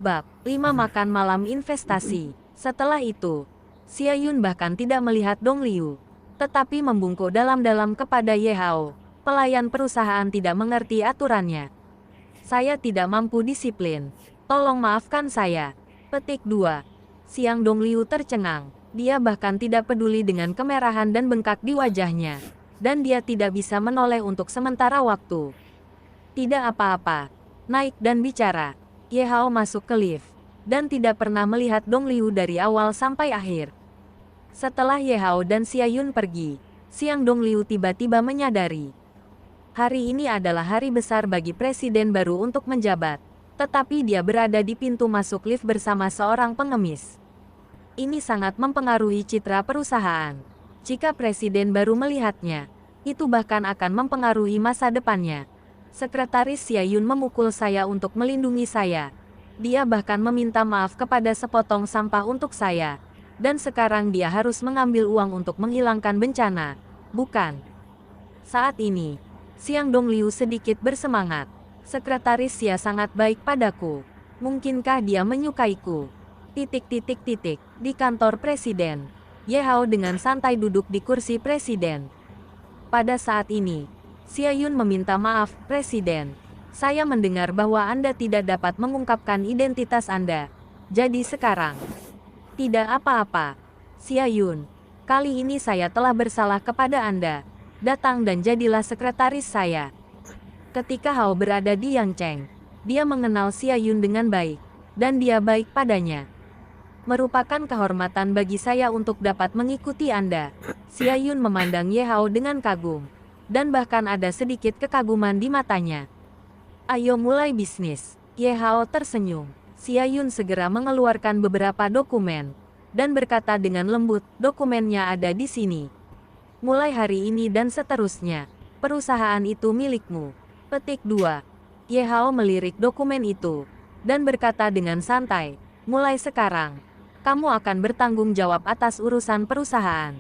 Bab 5 Makan Malam Investasi. Setelah itu, Xia Yun bahkan tidak melihat Dong Liu, tetapi membungkuk dalam-dalam kepada Ye Hao. Pelayan perusahaan tidak mengerti aturannya. Saya tidak mampu disiplin. Tolong maafkan saya. Petik 2. Siang Dong Liu tercengang. Dia bahkan tidak peduli dengan kemerahan dan bengkak di wajahnya. Dan dia tidak bisa menoleh untuk sementara waktu. Tidak apa-apa. Naik dan bicara. Ye Hao masuk ke lift, dan tidak pernah melihat Dong Liu dari awal sampai akhir. Setelah Ye Hao dan Xia Yun pergi, siang Dong Liu tiba-tiba menyadari. Hari ini adalah hari besar bagi presiden baru untuk menjabat, tetapi dia berada di pintu masuk lift bersama seorang pengemis. Ini sangat mempengaruhi citra perusahaan. Jika presiden baru melihatnya, itu bahkan akan mempengaruhi masa depannya. Sekretaris Xia Yun memukul saya untuk melindungi saya. Dia bahkan meminta maaf kepada sepotong sampah untuk saya. Dan sekarang dia harus mengambil uang untuk menghilangkan bencana. Bukan. Saat ini, siang Dong Liu sedikit bersemangat. Sekretaris Xia sangat baik padaku. Mungkinkah dia menyukaiku? Di kantor presiden. Ye Hao dengan santai duduk di kursi presiden. Pada saat ini, Xia Yun meminta maaf, Presiden. Saya mendengar bahwa Anda tidak dapat mengungkapkan identitas Anda. Jadi sekarang. Tidak apa-apa. Xia Yun. Kali ini saya telah bersalah kepada Anda. Datang dan jadilah sekretaris saya. Ketika Hao berada di Yangcheng, dia mengenal Xia Yun dengan baik. Dan dia baik padanya. Merupakan kehormatan bagi saya untuk dapat mengikuti Anda. Xia Yun memandang Ye Hao dengan kagum. Dan bahkan ada sedikit kekaguman di matanya. Ayo mulai bisnis. Ye Hao tersenyum. Xia Yun segera mengeluarkan beberapa dokumen. Dan berkata dengan lembut, dokumennya ada di sini. Mulai hari ini dan seterusnya, perusahaan itu milikmu. Petik 2. Ye Hao melirik dokumen itu. Dan berkata dengan santai, mulai sekarang, kamu akan bertanggung jawab atas urusan perusahaan.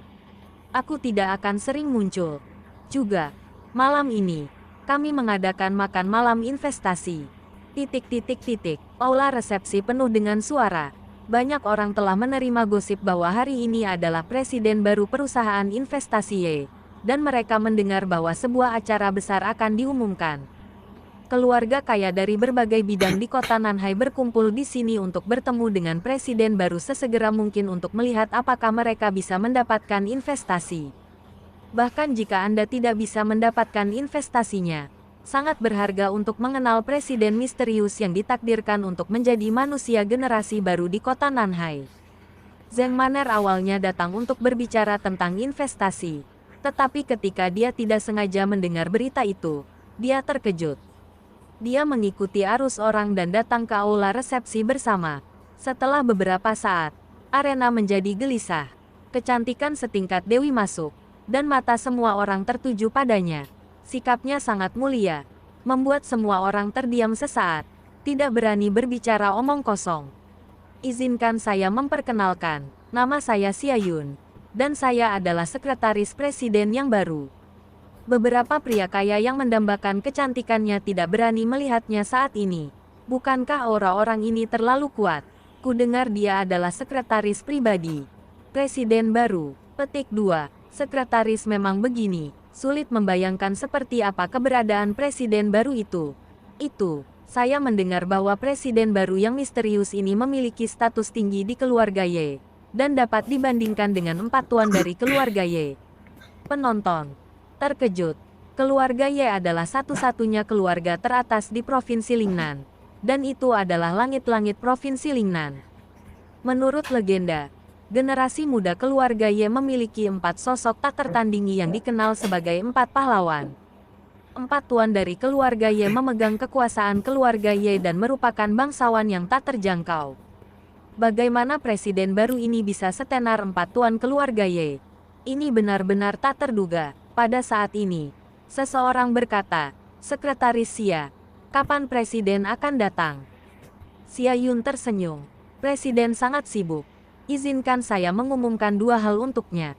Aku tidak akan sering muncul. Juga, malam ini, kami mengadakan makan malam investasi. Aula resepsi penuh dengan suara. Banyak orang telah menerima gosip bahwa hari ini adalah presiden baru perusahaan investasi Y. Dan mereka mendengar bahwa sebuah acara besar akan diumumkan. Keluarga kaya dari berbagai bidang di kota Nanhai berkumpul di sini untuk bertemu dengan presiden baru sesegera mungkin untuk melihat apakah mereka bisa mendapatkan investasi. Bahkan jika Anda tidak bisa mendapatkan investasinya, sangat berharga untuk mengenal presiden misterius yang ditakdirkan untuk menjadi manusia generasi baru di kota Nanhai. Zheng Man'er awalnya datang untuk berbicara tentang investasi, tetapi ketika dia tidak sengaja mendengar berita itu, dia terkejut. Dia mengikuti arus orang dan datang ke aula resepsi bersama. Setelah beberapa saat, arena menjadi gelisah. Kecantikan setingkat dewi masuk. Dan mata semua orang tertuju padanya. Sikapnya sangat mulia, membuat semua orang terdiam sesaat, tidak berani berbicara omong kosong. Izinkan saya memperkenalkan, nama saya Xia Yun, dan saya adalah sekretaris presiden yang baru. Beberapa pria kaya yang mendambakan kecantikannya tidak berani melihatnya saat ini. Bukankah aura orang ini terlalu kuat? Kudengar dia adalah sekretaris pribadi presiden baru. Petik 2. Sekretaris memang begini, sulit membayangkan seperti apa keberadaan presiden baru itu. Saya mendengar bahwa presiden baru yang misterius ini memiliki status tinggi di keluarga Y, dan dapat dibandingkan dengan 4 tuan dari keluarga Y. Penonton terkejut. Keluarga Y adalah satu-satunya keluarga teratas di Provinsi Lingnan, dan itu adalah langit-langit Provinsi Lingnan. Menurut legenda, generasi muda keluarga Y memiliki 4 sosok tak tertandingi yang dikenal sebagai 4 pahlawan. 4 tuan dari keluarga Y memegang kekuasaan keluarga Y dan merupakan bangsawan yang tak terjangkau. Bagaimana presiden baru ini bisa setenar 4 tuan keluarga Y? Ini benar-benar tak terduga. Pada saat ini, seseorang berkata, Sekretaris Xia, kapan presiden akan datang? Xia Yun tersenyum. Presiden sangat sibuk. Izinkan saya mengumumkan 2 hal untuknya.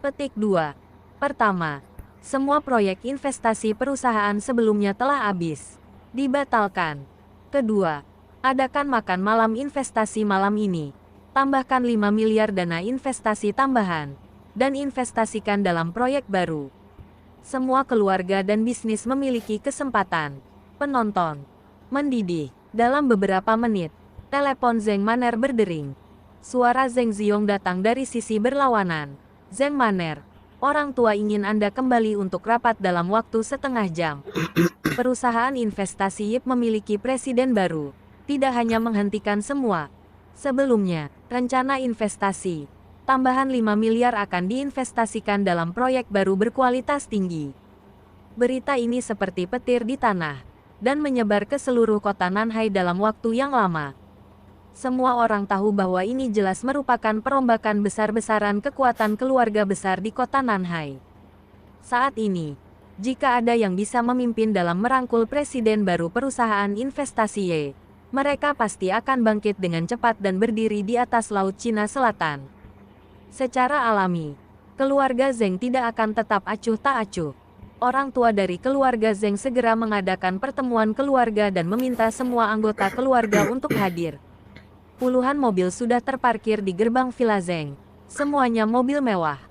Petik 2. Pertama, semua proyek investasi perusahaan sebelumnya telah habis. Dibatalkan. Kedua, Adakan makan malam investasi malam ini. Tambahkan 5 miliar dana investasi tambahan. Dan investasikan dalam proyek baru. Semua keluarga dan bisnis memiliki kesempatan. Penonton mendidih. Dalam beberapa menit, telepon Zheng Maner berdering. Suara Zheng Ziong datang dari sisi berlawanan. Zheng Maner, orang tua ingin Anda kembali untuk rapat dalam waktu setengah jam. Perusahaan investasi YIP memiliki presiden baru. Tidak hanya menghentikan semua. Sebelumnya, rencana investasi tambahan 5 miliar akan diinvestasikan dalam proyek baru berkualitas tinggi. Berita ini seperti petir di tanah, dan menyebar ke seluruh kota Nanhai dalam waktu yang lama. Semua orang tahu bahwa ini jelas merupakan perombakan besar-besaran kekuatan keluarga besar di kota Nanhai. Saat ini, jika ada yang bisa memimpin dalam merangkul presiden baru perusahaan investasi Y, mereka pasti akan bangkit dengan cepat dan berdiri di atas Laut Cina Selatan. Secara alami, keluarga Zheng tidak akan tetap acuh tak acuh. Orang tua dari keluarga Zheng segera mengadakan pertemuan keluarga dan meminta semua anggota keluarga untuk hadir. Puluhan mobil sudah terparkir di gerbang Villa Zheng. Semuanya mobil mewah.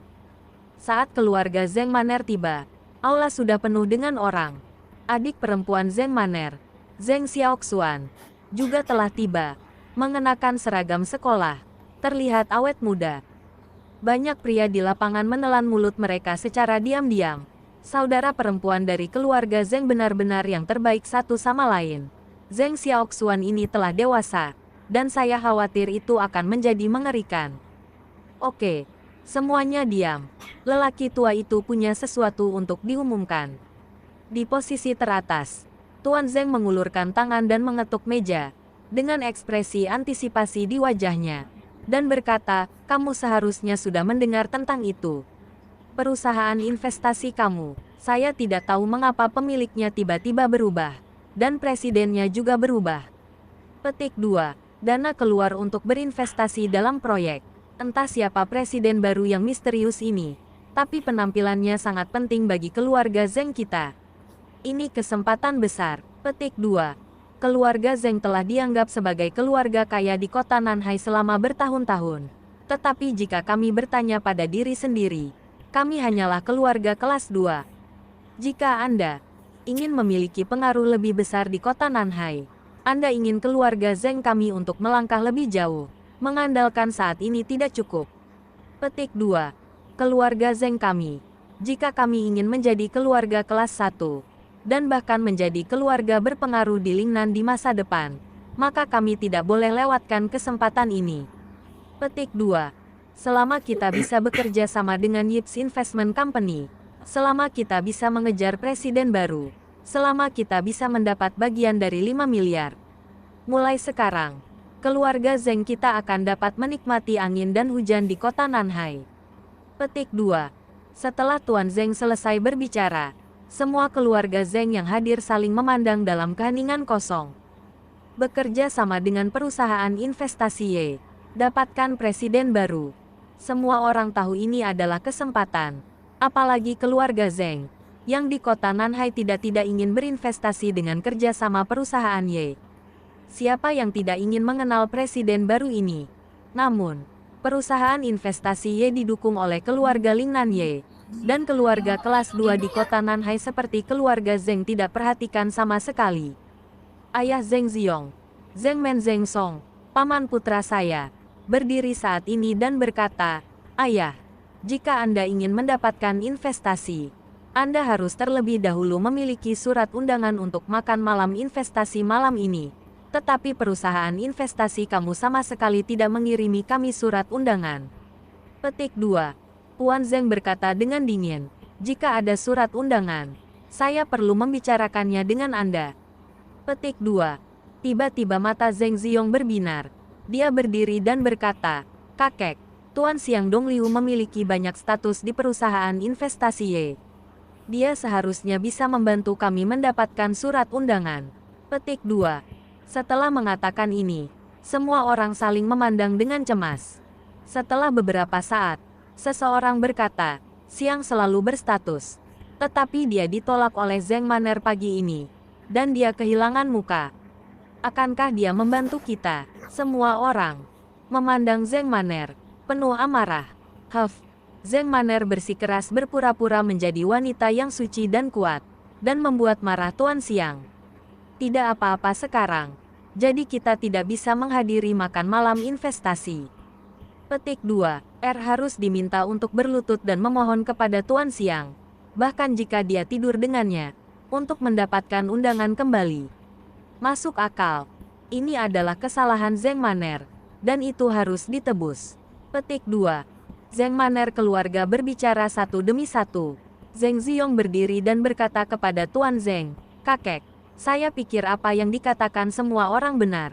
Saat keluarga Zheng Maner tiba, aula sudah penuh dengan orang. Adik perempuan Zheng Maner, Zheng Xiaoxuan, juga telah tiba, mengenakan seragam sekolah, terlihat awet muda. Banyak pria di lapangan menelan mulut mereka secara diam-diam. Saudara perempuan dari keluarga Zheng benar-benar yang terbaik satu sama lain. Zheng Xiaoxuan ini telah dewasa, dan saya khawatir itu akan menjadi mengerikan. Oke, semuanya diam. Lelaki tua itu punya sesuatu untuk diumumkan. Di posisi teratas, Tuan Zheng mengulurkan tangan dan mengetuk meja, dengan ekspresi antisipasi di wajahnya, dan berkata, kamu seharusnya sudah mendengar tentang itu. Perusahaan investasi kamu, saya tidak tahu mengapa pemiliknya tiba-tiba berubah, dan presidennya juga berubah. Petik 2. Dana keluar untuk berinvestasi dalam proyek. Entah siapa presiden baru yang misterius ini, tapi penampilannya sangat penting bagi keluarga Zheng kita. Ini kesempatan besar. Petik 2. Keluarga Zheng telah dianggap sebagai keluarga kaya di kota Nanhai selama bertahun-tahun. Tetapi jika kami bertanya pada diri sendiri, kami hanyalah keluarga kelas 2. Jika Anda ingin memiliki pengaruh lebih besar di kota Nanhai, Anda ingin keluarga Zheng kami untuk melangkah lebih jauh, mengandalkan saat ini tidak cukup. Petik 2. Keluarga Zheng kami. Jika kami ingin menjadi keluarga kelas 1, dan bahkan menjadi keluarga berpengaruh di Lingnan di masa depan, maka kami tidak boleh lewatkan kesempatan ini. Petik 2. Selama kita bisa bekerja sama dengan Yips Investment Company, selama kita bisa mengejar presiden baru, selama kita bisa mendapat bagian dari 5 miliar. Mulai sekarang, keluarga Zheng kita akan dapat menikmati angin dan hujan di kota Nanhai. Petik 2. Setelah Tuan Zheng selesai berbicara, semua keluarga Zheng yang hadir saling memandang dalam keheningan kosong. Bekerja sama dengan perusahaan investasi Y, dapatkan presiden baru. Semua orang tahu ini adalah kesempatan. Apalagi keluarga Zheng, yang di kota Nanhai tidak ingin berinvestasi dengan kerjasama perusahaan Y. Siapa yang tidak ingin mengenal presiden baru ini? Namun, perusahaan investasi Y didukung oleh keluarga Lingnan Y, dan keluarga kelas 2 di kota Nanhai seperti keluarga Zheng tidak perhatikan sama sekali. Ayah Zheng Ziong, Zheng Men Zheng Song, paman putra saya, berdiri saat ini dan berkata, Ayah, jika Anda ingin mendapatkan investasi, Anda harus terlebih dahulu memiliki surat undangan untuk makan malam investasi malam ini. Tetapi perusahaan investasi kamu sama sekali tidak mengirimi kami surat undangan. Petik 2. Tuan Zheng berkata dengan dingin, jika ada surat undangan, saya perlu membicarakannya dengan Anda. Petik 2. Tiba-tiba mata Zheng Ziong berbinar. Dia berdiri dan berkata, kakek, Tuan Xiang Dongliu memiliki banyak status di perusahaan investasi Y. Dia seharusnya bisa membantu kami mendapatkan surat undangan. Petik 2. Setelah mengatakan ini, semua orang saling memandang dengan cemas. Setelah beberapa saat, seseorang berkata, Xiang selalu berstatus. Tetapi dia ditolak oleh Zheng Maner pagi ini. Dan dia kehilangan muka. Akankah dia membantu kita? Semua orang memandang Zheng Man'er, penuh amarah. Zheng Man'er bersikeras berpura-pura menjadi wanita yang suci dan kuat, dan membuat marah Tuan Xiang. Tidak apa-apa sekarang. Jadi kita tidak bisa menghadiri makan malam investasi. Petik 2. R harus diminta untuk berlutut dan memohon kepada Tuan Xiang, bahkan jika dia tidur dengannya, untuk mendapatkan undangan kembali. Masuk akal. Ini adalah kesalahan Zheng Man'er, dan itu harus ditebus. Petik 2. Zheng Man'er keluarga berbicara satu demi satu. Zheng Ziong berdiri dan berkata kepada Tuan Zheng, "Kakek, saya pikir apa yang dikatakan semua orang benar.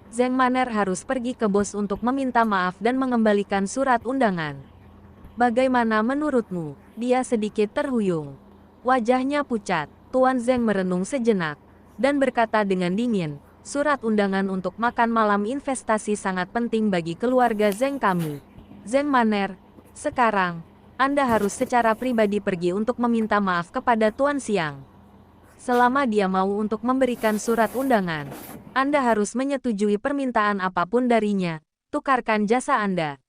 Zheng Man'er harus pergi ke bos untuk meminta maaf dan mengembalikan surat undangan. Bagaimana menurutmu?" Dia sedikit terhuyung. Wajahnya pucat. Tuan Zheng merenung sejenak, dan berkata dengan dingin, "Surat undangan untuk makan malam investasi sangat penting bagi keluarga Zheng kami. Zheng Man'er, sekarang, Anda harus secara pribadi pergi untuk meminta maaf kepada Tuan Xiang. Selama dia mau untuk memberikan surat undangan, Anda harus menyetujui permintaan apapun darinya. Tukarkan jasa Anda."